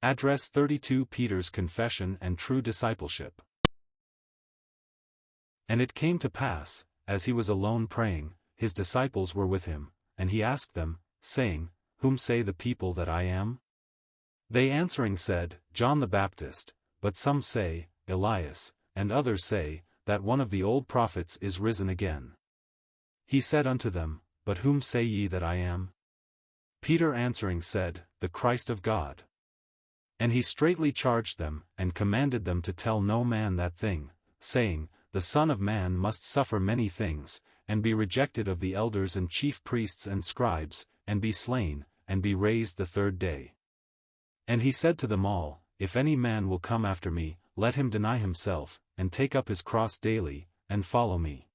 Address 32 Peter's Confession and True Discipleship. And it came to pass, as he was alone praying, his disciples were with him, and he asked them, saying, Whom say the people that I am? They answering said, John the Baptist, but some say, Elias, and others say, that one of the old prophets is risen again. He said unto them, But whom say ye that I am? Peter answering said, The Christ of God. And he straitly charged them, and commanded them to tell no man that thing, saying, The Son of Man must suffer many things, and be rejected of the elders and chief priests and scribes, and be slain, and be raised the third day. And he said to them all, If any man will come after me, let him deny himself, and take up his cross daily, and follow me.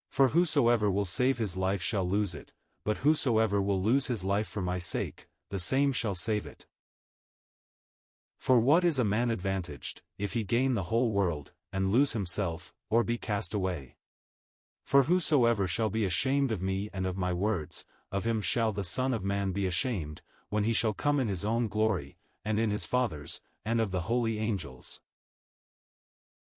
For whosoever will save his life shall lose it, but whosoever will lose his life for my sake, the same shall save it. For what is a man advantaged, if he gain the whole world, and lose himself, or be cast away? For whosoever shall be ashamed of me and of my words, of him shall the Son of Man be ashamed, when he shall come in his own glory, and in his Father's, and of the holy angels.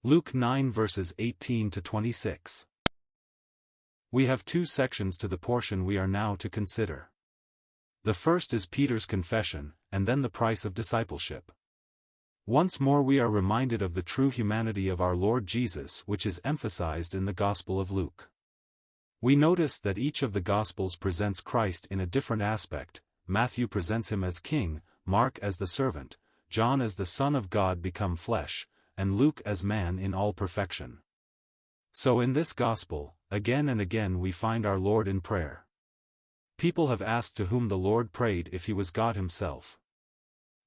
Luke 9 verses 18 to 26. We have two sections to the portion we are now to consider. The first is Peter's confession, and then the price of discipleship. Once more we are reminded of the true humanity of our Lord Jesus, which is emphasized in the Gospel of Luke. We notice that each of the Gospels presents Christ in a different aspect. Matthew presents him as king, Mark as the servant, John as the Son of God become flesh, and Luke as man in all perfection. So in this Gospel, again and again we find our Lord in prayer. People have asked to whom the Lord prayed if he was God himself.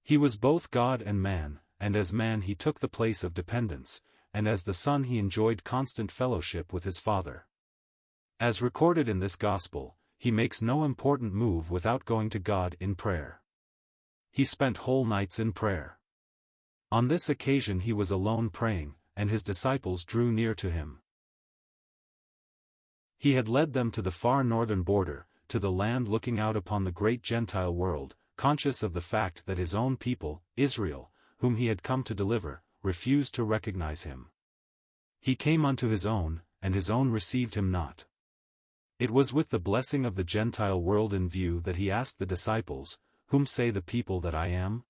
He was both God and man, and as man he took the place of dependence, and as the Son he enjoyed constant fellowship with his Father. As recorded in this Gospel, he makes no important move without going to God in prayer. He spent whole nights in prayer. On this occasion he was alone praying, and his disciples drew near to him. He had led them to the far northern border, to the land looking out upon the great Gentile world, conscious of the fact that his own people, Israel, whom he had come to deliver, refused to recognize him. He came unto his own, and his own received him not. It was with the blessing of the Gentile world in view that he asked the disciples, Whom say the people that I am?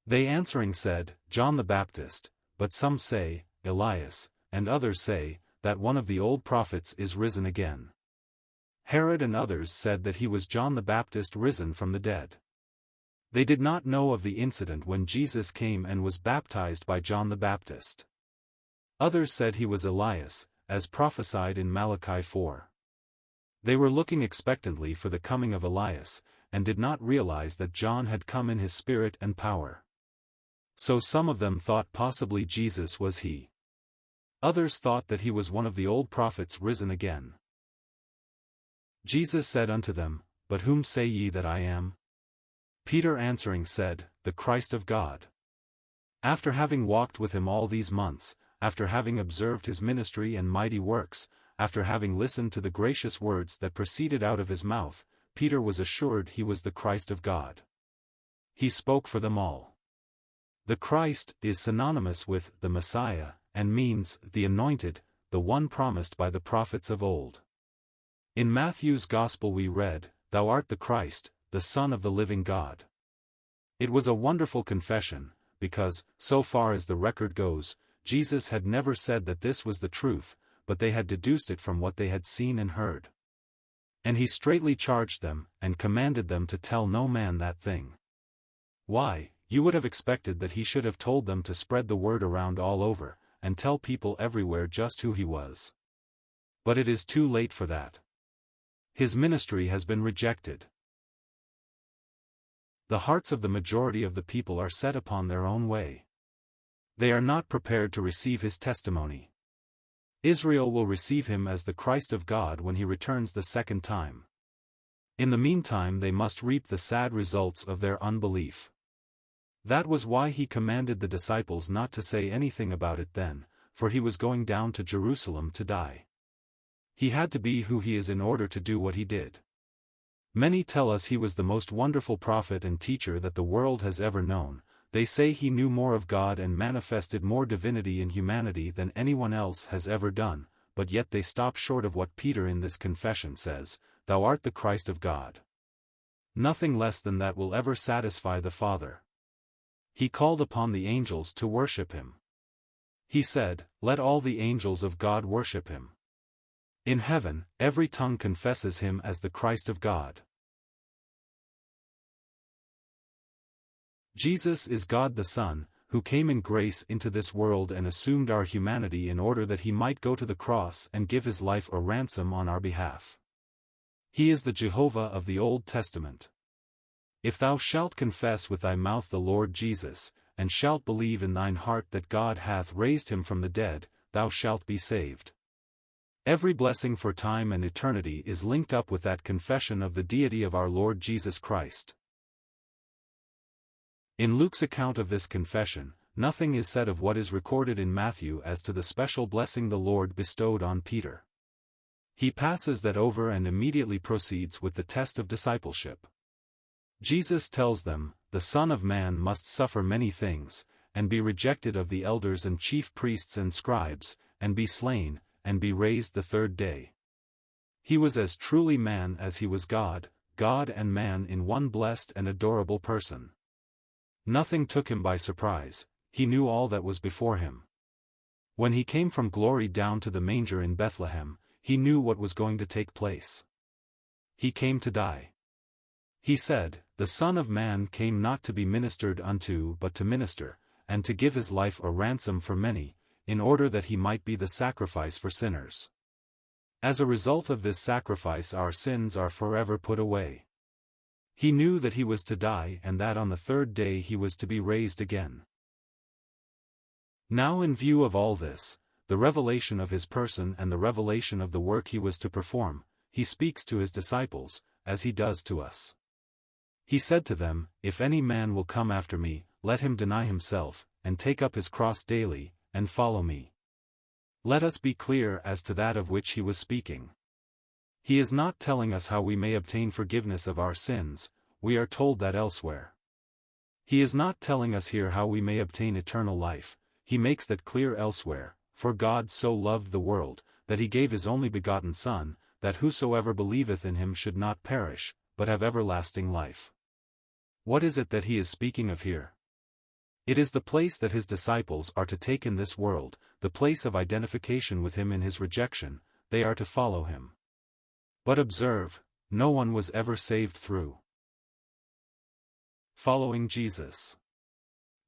They answering said, John the Baptist, but some say, Elias, and others say, that one of the old prophets is risen again. Herod and others said that he was John the Baptist risen from the dead. They did not know of the incident when Jesus came and was baptized by John the Baptist. Others said he was Elias, as prophesied in Malachi 4. They were looking expectantly for the coming of Elias, and did not realize that John had come in his spirit and power. So some of them thought possibly Jesus was he. Others thought that he was one of the old prophets risen again. Jesus said unto them, But whom say ye that I am? Peter answering said, The Christ of God. After having walked with him all these months, after having observed his ministry and mighty works, after having listened to the gracious words that proceeded out of his mouth, Peter was assured he was the Christ of God. He spoke for them all. The Christ is synonymous with the Messiah, and means the anointed, the one promised by the prophets of old. In Matthew's Gospel we read, Thou art the Christ, the Son of the living God. It was a wonderful confession, because, so far as the record goes, Jesus had never said that this was the truth, but they had deduced it from what they had seen and heard. And he straitly charged them, and commanded them to tell no man that thing. Why, you would have expected that he should have told them to spread the word around all over, and tell people everywhere just who he was. But it is too late for that. His ministry has been rejected. The hearts of the majority of the people are set upon their own way. They are not prepared to receive his testimony. Israel will receive him as the Christ of God when he returns the second time. In the meantime they must reap the sad results of their unbelief. That was why he commanded the disciples not to say anything about it then, for he was going down to Jerusalem to die. He had to be who he is in order to do what he did. Many tell us he was the most wonderful prophet and teacher that the world has ever known. They say he knew more of God and manifested more divinity in humanity than anyone else has ever done, but yet they stop short of what Peter in this confession says, "Thou art the Christ of God." Nothing less than that will ever satisfy the Father. He called upon the angels to worship him. He said, "Let all the angels of God worship him." In heaven, every tongue confesses him as the Christ of God. Jesus is God the Son, who came in grace into this world and assumed our humanity in order that he might go to the cross and give his life a ransom on our behalf. He is the Jehovah of the Old Testament. If thou shalt confess with thy mouth the Lord Jesus, and shalt believe in thine heart that God hath raised him from the dead, thou shalt be saved. Every blessing for time and eternity is linked up with that confession of the deity of our Lord Jesus Christ. In Luke's account of this confession, nothing is said of what is recorded in Matthew as to the special blessing the Lord bestowed on Peter. He passes that over and immediately proceeds with the test of discipleship. Jesus tells them, "The Son of Man must suffer many things, and be rejected of the elders and chief priests and scribes, and be slain, and be raised the third day." He was as truly man as he was God, God and man in one blessed and adorable person. Nothing took him by surprise, he knew all that was before him. When he came from glory down to the manger in Bethlehem, he knew what was going to take place. He came to die. He said, "The Son of Man came not to be ministered unto but to minister, and to give his life a ransom for many, in order that he might be the sacrifice for sinners." As a result of this sacrifice our sins are forever put away. He knew that he was to die and that on the third day he was to be raised again. Now in view of all this, the revelation of his person and the revelation of the work he was to perform, he speaks to his disciples, as he does to us. He said to them, "If any man will come after me, let him deny himself, and take up his cross daily, and follow me." Let us be clear as to that of which he was speaking. He is not telling us how we may obtain forgiveness of our sins, we are told that elsewhere. He is not telling us here how we may obtain eternal life, he makes that clear elsewhere, "For God so loved the world, that he gave his only begotten Son, that whosoever believeth in him should not perish, but have everlasting life." What is it that he is speaking of here? It is the place that his disciples are to take in this world, the place of identification with him in his rejection, they are to follow him. But observe, no one was ever saved through following Jesus.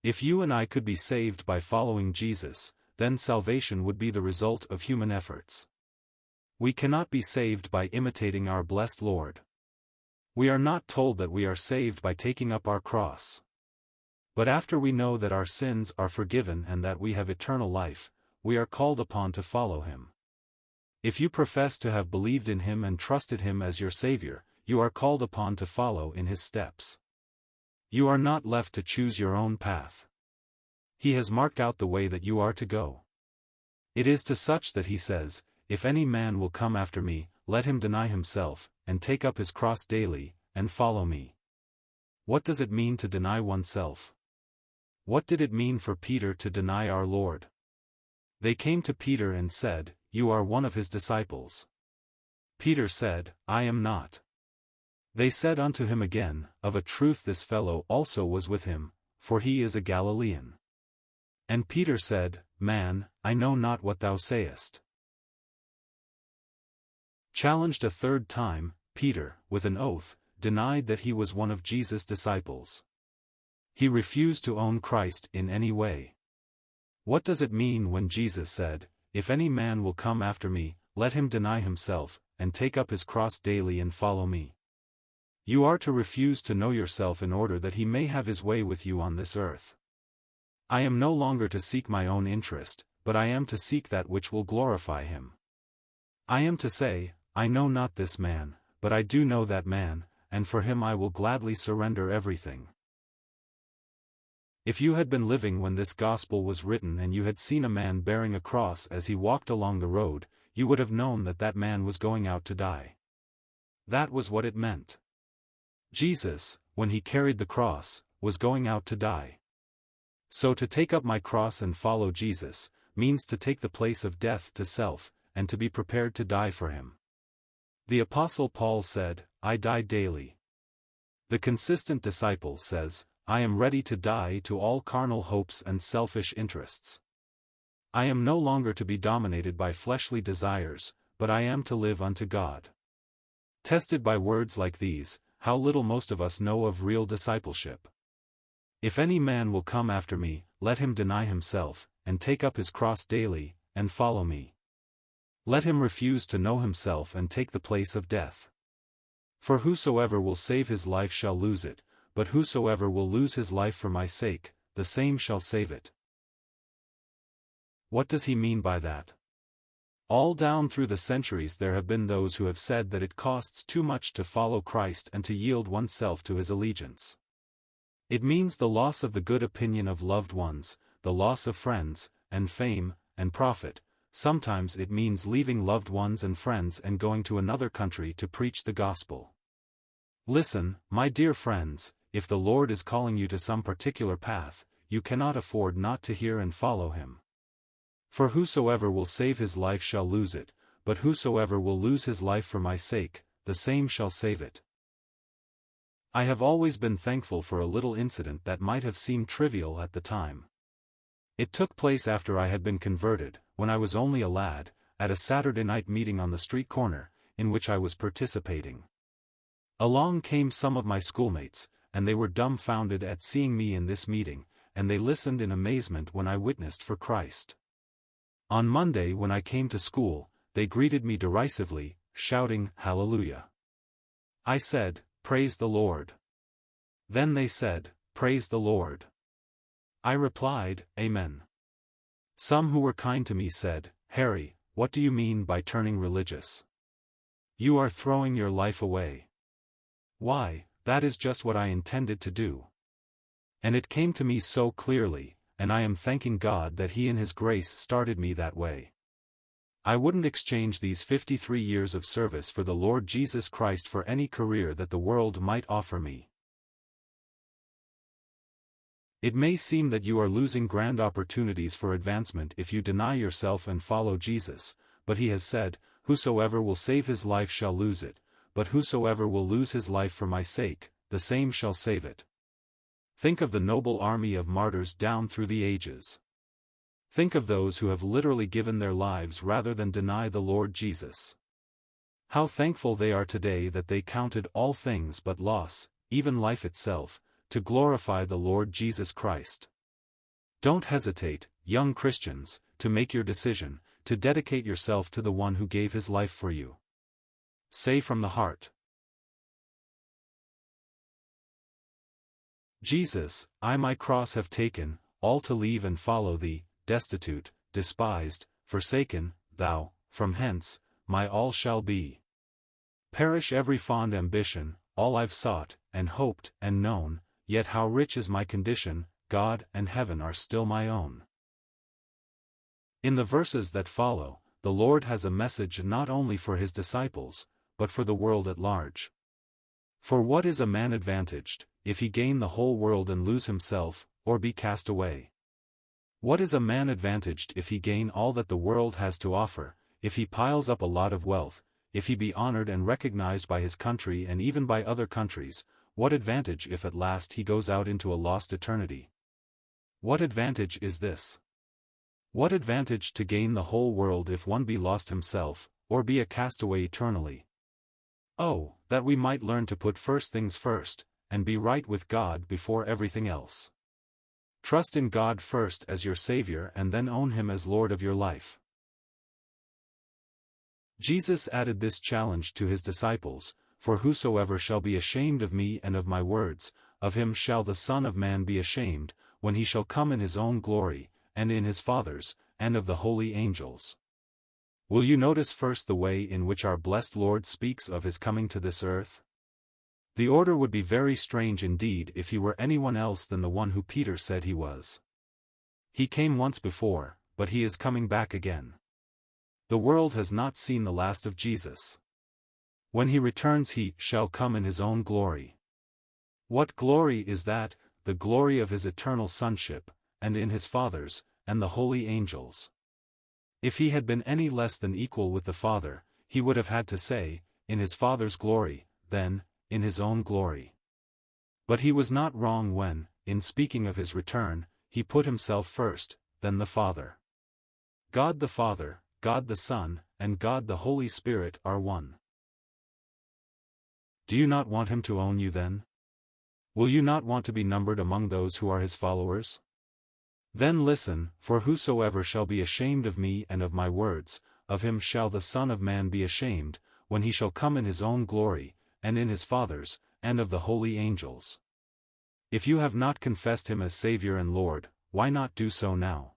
If you and I could be saved by following Jesus, then salvation would be the result of human efforts. We cannot be saved by imitating our blessed Lord. We are not told that we are saved by taking up our cross. But after we know that our sins are forgiven and that we have eternal life, we are called upon to follow him. If you profess to have believed in him and trusted him as your Savior, you are called upon to follow in his steps. You are not left to choose your own path. He has marked out the way that you are to go. It is to such that he says, "If any man will come after me, let him deny himself, and take up his cross daily, and follow me." What does it mean to deny oneself? What did it mean for Peter to deny our Lord? They came to Peter and said, "You are one of his disciples." Peter said, "I am not." They said unto him again, "Of a truth this fellow also was with him, for he is a Galilean." And Peter said, "Man, I know not what thou sayest." Challenged a third time, Peter, with an oath, denied that he was one of Jesus' disciples. He refused to own Christ in any way. What does it mean when Jesus said, "If any man will come after me, let him deny himself, and take up his cross daily and follow me"? You are to refuse to know yourself in order that he may have his way with you on this earth. I am no longer to seek my own interest, but I am to seek that which will glorify him. I am to say, "I know not this man, but I do know that man, and for him I will gladly surrender everything." If you had been living when this gospel was written and you had seen a man bearing a cross as he walked along the road, you would have known that that man was going out to die. That was what it meant. Jesus, when he carried the cross, was going out to die. So to take up my cross and follow Jesus, means to take the place of death to self, and to be prepared to die for him. The Apostle Paul said, I die daily. The consistent disciple says, I am ready to die to all carnal hopes and selfish interests. I am no longer to be dominated by fleshly desires, but I am to live unto God. Tested by words like these, how little most of us know of real discipleship. If any man will come after me, let him deny himself, and take up his cross daily, and follow me. Let him refuse to know himself and take the place of death. For whosoever will save his life shall lose it, but whosoever will lose his life for my sake, the same shall save it. What does he mean by that? All down through the centuries there have been those who have said that it costs too much to follow Christ and to yield oneself to his allegiance. It means the loss of the good opinion of loved ones, the loss of friends, and fame, and profit. Sometimes it means leaving loved ones and friends and going to another country to preach the gospel. Listen, my dear friends, if the Lord is calling you to some particular path, you cannot afford not to hear and follow him. For whosoever will save his life shall lose it, but whosoever will lose his life for my sake, the same shall save it. I have always been thankful for a little incident that might have seemed trivial at the time. It took place after I had been converted, when I was only a lad, at a Saturday night meeting on the street corner, in which I was participating. Along came some of my schoolmates, and they were dumbfounded at seeing me in this meeting, and they listened in amazement when I witnessed for Christ. On Monday when I came to school, they greeted me derisively, shouting, Hallelujah. I said, Praise the Lord. Then they said, Praise the Lord. I replied, Amen. Some who were kind to me said, Harry, what do you mean by turning religious? You are throwing your life away. Why, that is just what I intended to do. And it came to me so clearly, and I am thanking God that He in His grace started me that way. I wouldn't exchange these 53 years of service for the Lord Jesus Christ for any career that the world might offer me. It may seem that you are losing grand opportunities for advancement if you deny yourself and follow Jesus, but He has said, Whosoever will save his life shall lose it, but whosoever will lose his life for my sake, the same shall save it. Think of the noble army of martyrs down through the ages. Think of those who have literally given their lives rather than deny the Lord Jesus. How thankful they are today that they counted all things but loss, even life itself, to glorify the Lord Jesus Christ. Don't hesitate, young Christians, to make your decision, to dedicate yourself to the one who gave his life for you. Say from the heart, Jesus, I my cross have taken, all to leave and follow thee, destitute, despised, forsaken, thou, from hence, my all shall be. Perish every fond ambition, all I've sought, and hoped, and known, yet how rich is my condition, God and heaven are still my own. In the verses that follow, the Lord has a message not only for his disciples, but for the world at large. For what is a man advantaged, if he gain the whole world and lose himself, or be cast away? What is a man advantaged if he gain all that the world has to offer, if he piles up a lot of wealth, if he be honored and recognized by his country and even by other countries? What advantage if at last he goes out into a lost eternity? What advantage is this? What advantage to gain the whole world if one be lost himself, or be a castaway eternally? Oh, that we might learn to put first things first, and be right with God before everything else. Trust in God first as your Savior and then own Him as Lord of your life. Jesus added this challenge to His disciples, For whosoever shall be ashamed of me and of my words, of him shall the Son of Man be ashamed, when he shall come in his own glory, and in his Father's, and of the holy angels. Will you notice first the way in which our blessed Lord speaks of his coming to this earth? The order would be very strange indeed if he were anyone else than the one who Peter said he was. He came once before, but he is coming back again. The world has not seen the last of Jesus. When he returns he shall come in his own glory. What glory is that? The glory of his eternal sonship, and in his Father's, and the holy angels. If he had been any less than equal with the Father, he would have had to say, in his Father's glory, then, in his own glory. But he was not wrong when, in speaking of his return, he put himself first, then the Father. God the Father, God the Son, and God the Holy Spirit are one. Do you not want him to own you then? Will you not want to be numbered among those who are his followers? Then listen, for whosoever shall be ashamed of me and of my words, of him shall the Son of Man be ashamed, when he shall come in his own glory, and in his Father's, and of the holy angels. If you have not confessed him as Savior and Lord, why not do so now?